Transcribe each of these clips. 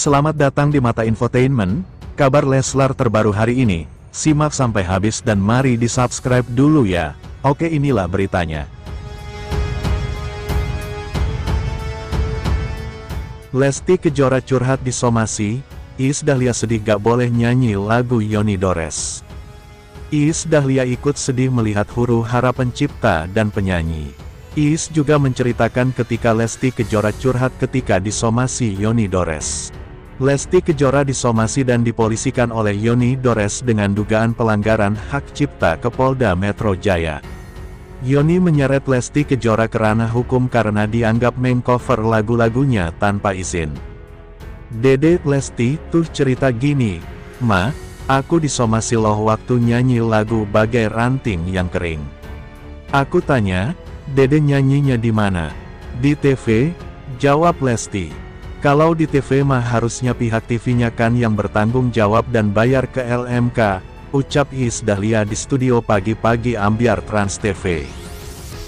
Selamat datang di Mata Infotainment, kabar Leslar terbaru hari ini. Simak sampai habis dan mari di-subscribe dulu ya. Oke, inilah beritanya. Lesti Kejora curhat di somasi, Iis Dahlia sedih gak boleh nyanyi lagu Yoni Dores. Iis Dahlia ikut sedih melihat huru-hara pencipta dan penyanyi. Iis juga menceritakan ketika Lesti Kejora curhat ketika disomasi Yoni Dores. Lesti Kejora disomasi dan dipolisikan oleh Yoni Dores dengan dugaan pelanggaran hak cipta ke Polda Metro Jaya. Yoni menyeret Lesti Kejora ke ranah hukum karena dianggap mengcover lagu-lagunya tanpa izin. Dede Lesti tuh cerita gini, "Ma, aku disomasi loh waktu nyanyi lagu Bagai Ranting yang Kering." Aku tanya, "Dede nyanyinya di mana?" "Di TV," jawab Lesti. "Kalau di TV mah harusnya pihak TV-nya kan yang bertanggung jawab dan bayar ke LMK," ucap Iis Dahlia di studio Pagi-Pagi Ambyar Trans TV.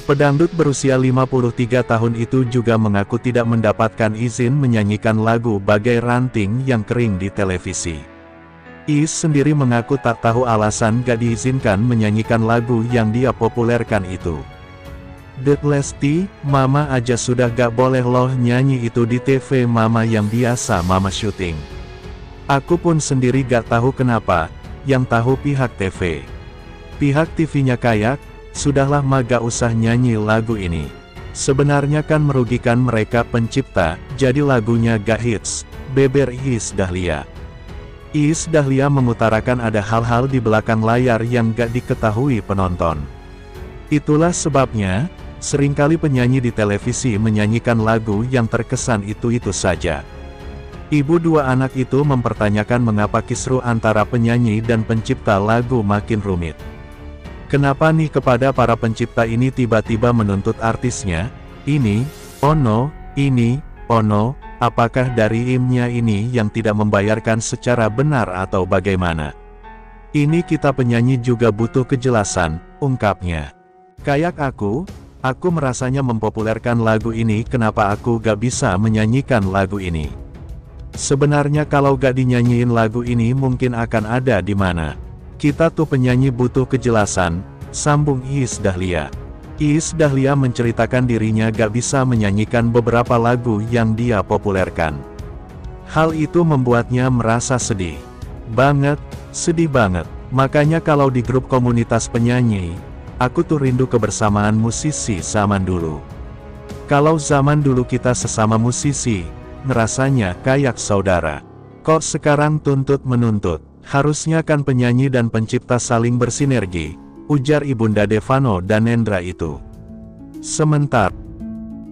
Pedangdut berusia 53 tahun itu juga mengaku tidak mendapatkan izin menyanyikan lagu Bagai Ranting yang Kering di televisi. Iis sendiri mengaku tak tahu alasan gak diizinkan menyanyikan lagu yang dia populerkan itu. "Det Lesti, mama aja sudah gak boleh loh nyanyi itu di TV mama yang biasa mama syuting. Aku pun sendiri gak tahu kenapa, yang tahu pihak TV. Pihak TV-nya kayak, sudahlah ma gak usah nyanyi lagu ini. Sebenarnya kan merugikan mereka pencipta, jadi lagunya gak hits," beber Iis Dahlia. Iis Dahlia mengutarakan ada hal-hal di belakang layar yang gak diketahui penonton. Itulah sebabnya, seringkali penyanyi di televisi menyanyikan lagu yang terkesan itu-itu saja. Ibu dua anak itu mempertanyakan mengapa kisruh antara penyanyi dan pencipta lagu makin rumit. Kenapa nih kepada para pencipta ini tiba-tiba menuntut artisnya, ini, ono, ini, ono, apakah dari IM-nya ini yang tidak membayarkan secara benar atau bagaimana? Ini kita penyanyi juga butuh kejelasan, ungkapnya. "Kayak aku merasanya mempopulerkan lagu ini, kenapa aku gak bisa menyanyikan lagu ini? Sebenarnya kalau gak dinyanyiin lagu ini mungkin akan ada di mana. Kita tuh penyanyi butuh kejelasan," sambung Iis Dahlia. Iis Dahlia menceritakan dirinya gak bisa menyanyikan beberapa lagu yang dia populerkan. Hal itu membuatnya merasa sedih. Sedih banget. Makanya kalau di grup komunitas penyanyi, aku tuh rindu kebersamaan musisi zaman dulu. Kalau zaman dulu kita sesama musisi, ngerasanya kayak saudara. Kok sekarang tuntut-menuntut? Harusnya kan penyanyi dan pencipta saling bersinergi, ujar Ibunda Devano Danendra itu. Sementara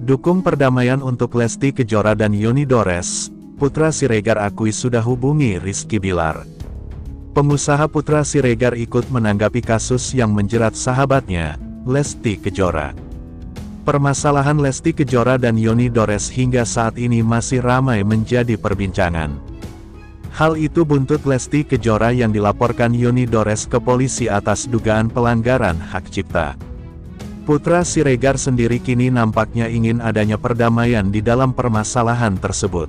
dukung perdamaian untuk Lesti Kejora dan Yoni Dores, Putra Siregar akui sudah hubungi Rizky Bilar. Pengusaha Putra Siregar ikut menanggapi kasus yang menjerat sahabatnya, Lesti Kejora. Permasalahan Lesti Kejora dan Yoni Dores hingga saat ini masih ramai menjadi perbincangan. Hal itu buntut Lesti Kejora yang dilaporkan Yoni Dores ke polisi atas dugaan pelanggaran hak cipta. Putra Siregar sendiri kini nampaknya ingin adanya perdamaian di dalam permasalahan tersebut.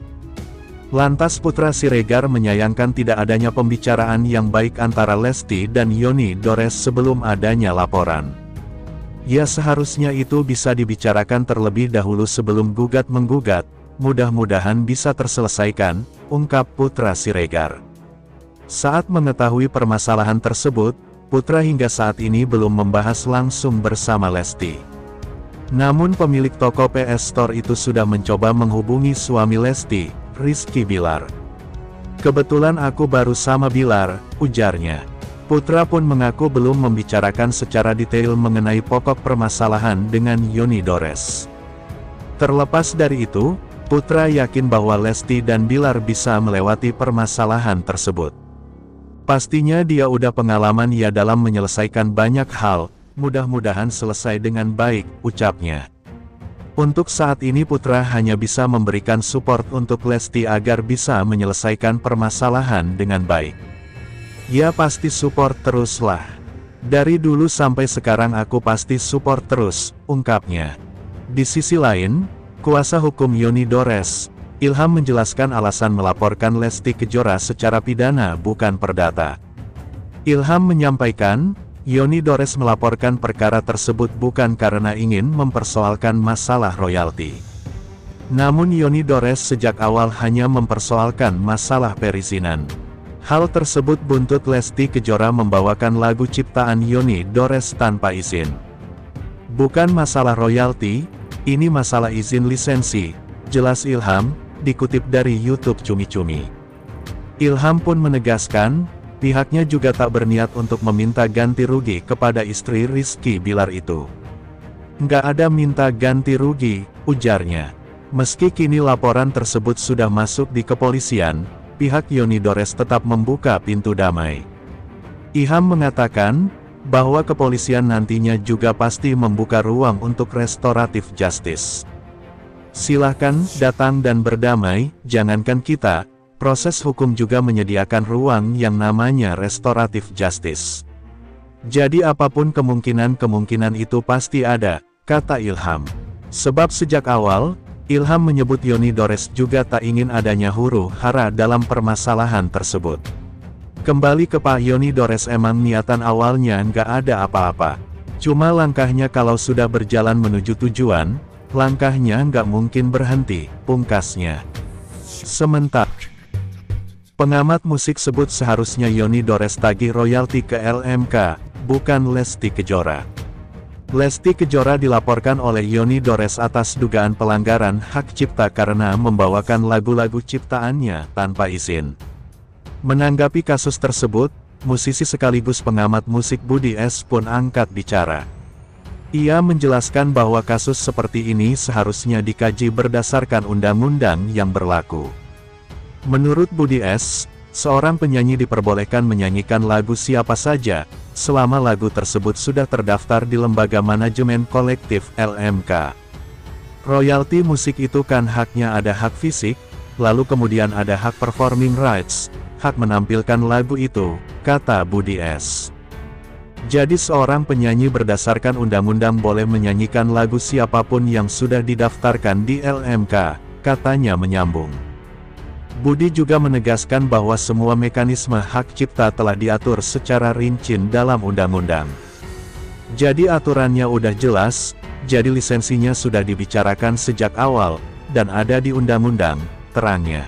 Lantas Putra Siregar menyayangkan tidak adanya pembicaraan yang baik antara Lesti dan Yoni Dores sebelum adanya laporan. Ya seharusnya itu bisa dibicarakan terlebih dahulu sebelum gugat-menggugat, mudah-mudahan bisa terselesaikan, ungkap Putra Siregar. Saat mengetahui permasalahan tersebut, Putra hingga saat ini belum membahas langsung bersama Lesti. Namun pemilik toko PS Store itu sudah mencoba menghubungi suami Lesti, Rizky Bilar. "Kebetulan aku baru sama Bilar," ujarnya. Putra pun mengaku belum membicarakan secara detail mengenai pokok permasalahan dengan Yoni Dores. Terlepas dari itu, Putra yakin bahwa Lesti dan Bilar bisa melewati permasalahan tersebut. Pastinya dia udah pengalaman ya dalam menyelesaikan banyak hal, mudah-mudahan selesai dengan baik, ucapnya. Untuk saat ini Putra hanya bisa memberikan support untuk Lesti agar bisa menyelesaikan permasalahan dengan baik. "Ya pasti support teruslah. Dari dulu sampai sekarang aku pasti support terus," ungkapnya. Di sisi lain, kuasa hukum Yoni Dores, Ilham menjelaskan alasan melaporkan Lesti Kejora secara pidana bukan perdata. Ilham menyampaikan, Yoni Dores melaporkan perkara tersebut bukan karena ingin mempersoalkan masalah royalti. Namun Yoni Dores sejak awal hanya mempersoalkan masalah perizinan. Hal tersebut buntut Lesti Kejora membawakan lagu ciptaan Yoni Dores tanpa izin. Bukan masalah royalti, ini masalah izin lisensi, jelas Ilham, dikutip dari YouTube Cumi Cumi. Ilham pun menegaskan, pihaknya juga tak berniat untuk meminta ganti rugi kepada istri Rizky Bilar itu. Nggak ada minta ganti rugi, ujarnya. Meski kini laporan tersebut sudah masuk di kepolisian, pihak Yoni Dores tetap membuka pintu damai. Ilham mengatakan, bahwa kepolisian nantinya juga pasti membuka ruang untuk restoratif justice. Silahkan datang dan berdamai, jangankan kita, proses hukum juga menyediakan ruang yang namanya restoratif justice. Jadi apapun kemungkinan itu pasti ada, kata Ilham. Sebab sejak awal, Ilham menyebut Yoni Dores juga tak ingin adanya huru-hara dalam permasalahan tersebut. Kembali ke Pak Yoni Dores, emang niatan awalnya nggak ada apa-apa. Cuma langkahnya kalau sudah berjalan menuju tujuan, langkahnya nggak mungkin berhenti, pungkasnya. Sementara pengamat musik sebut seharusnya Yoni Dores tagih royalti ke LMK, bukan Lesti Kejora. Lesti Kejora dilaporkan oleh Yoni Dores atas dugaan pelanggaran hak cipta karena membawakan lagu-lagu ciptaannya tanpa izin. Menanggapi kasus tersebut, musisi sekaligus pengamat musik Budi S pun angkat bicara. Ia menjelaskan bahwa kasus seperti ini seharusnya dikaji berdasarkan undang-undang yang berlaku. Menurut Budi S, seorang penyanyi diperbolehkan menyanyikan lagu siapa saja, selama lagu tersebut sudah terdaftar di Lembaga Manajemen Kolektif LMK. Royalti musik itu kan haknya ada hak fisik, lalu kemudian ada hak performing rights, hak menampilkan lagu itu, kata Budi S. Jadi seorang penyanyi berdasarkan undang-undang boleh menyanyikan lagu siapapun yang sudah didaftarkan di LMK, katanya menyambung. Budi juga menegaskan bahwa semua mekanisme hak cipta telah diatur secara rinci dalam undang-undang. Jadi aturannya udah jelas, jadi lisensinya sudah dibicarakan sejak awal, dan ada di undang-undang, terangnya.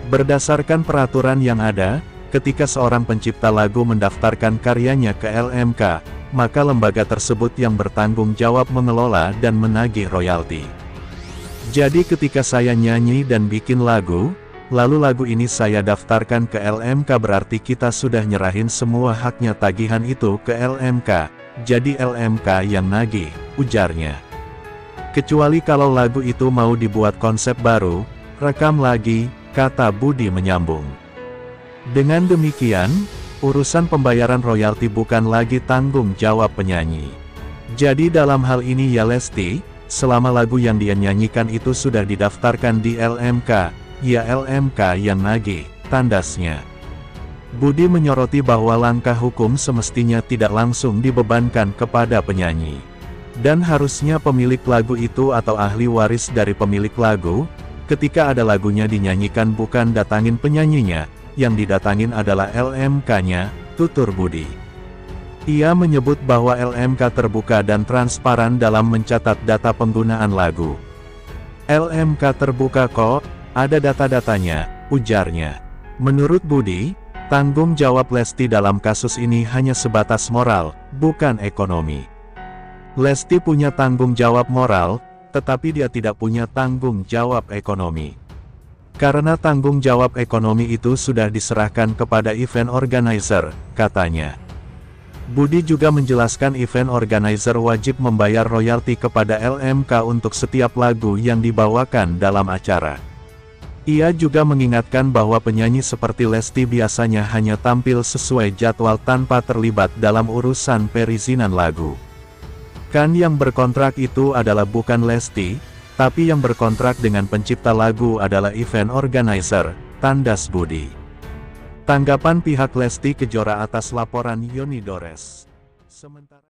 Berdasarkan peraturan yang ada, ketika seorang pencipta lagu mendaftarkan karyanya ke LMK, maka lembaga tersebut yang bertanggung jawab mengelola dan menagih royalti. Jadi ketika saya nyanyi dan bikin lagu, lalu lagu ini saya daftarkan ke LMK, berarti kita sudah nyerahin semua haknya tagihan itu ke LMK, jadi LMK yang nagih, ujarnya. Kecuali kalau lagu itu mau dibuat konsep baru, rekam lagi, kata Budi menyambung. Dengan demikian, urusan pembayaran royalti bukan lagi tanggung jawab penyanyi. Jadi dalam hal ini ya Lesti, selama lagu yang dia nyanyikan itu sudah didaftarkan di LMK, ya LMK yang nagih, tandasnya. Budi menyoroti bahwa langkah hukum semestinya tidak langsung dibebankan kepada penyanyi. Dan harusnya pemilik lagu itu atau ahli waris dari pemilik lagu, ketika ada lagunya dinyanyikan bukan datangin penyanyinya, yang didatangin adalah LMK-nya, tutur Budi. Ia menyebut bahwa LMK terbuka dan transparan dalam mencatat data penggunaan lagu. LMK terbuka kok, ada data-datanya, ujarnya. Menurut Budi, tanggung jawab Lesti dalam kasus ini hanya sebatas moral, bukan ekonomi. Lesti punya tanggung jawab moral, tetapi dia tidak punya tanggung jawab ekonomi. Karena tanggung jawab ekonomi itu sudah diserahkan kepada event organizer, katanya. Budi juga menjelaskan event organizer wajib membayar royalti kepada LMK untuk setiap lagu yang dibawakan dalam acara. Ia juga mengingatkan bahwa penyanyi seperti Lesti biasanya hanya tampil sesuai jadwal tanpa terlibat dalam urusan perizinan lagu. Kan yang berkontrak itu adalah bukan Lesti, tapi yang berkontrak dengan pencipta lagu adalah event organizer, tandas Budi. Tanggapan pihak Lesti Kejora atas laporan Yoni Dores. Sementara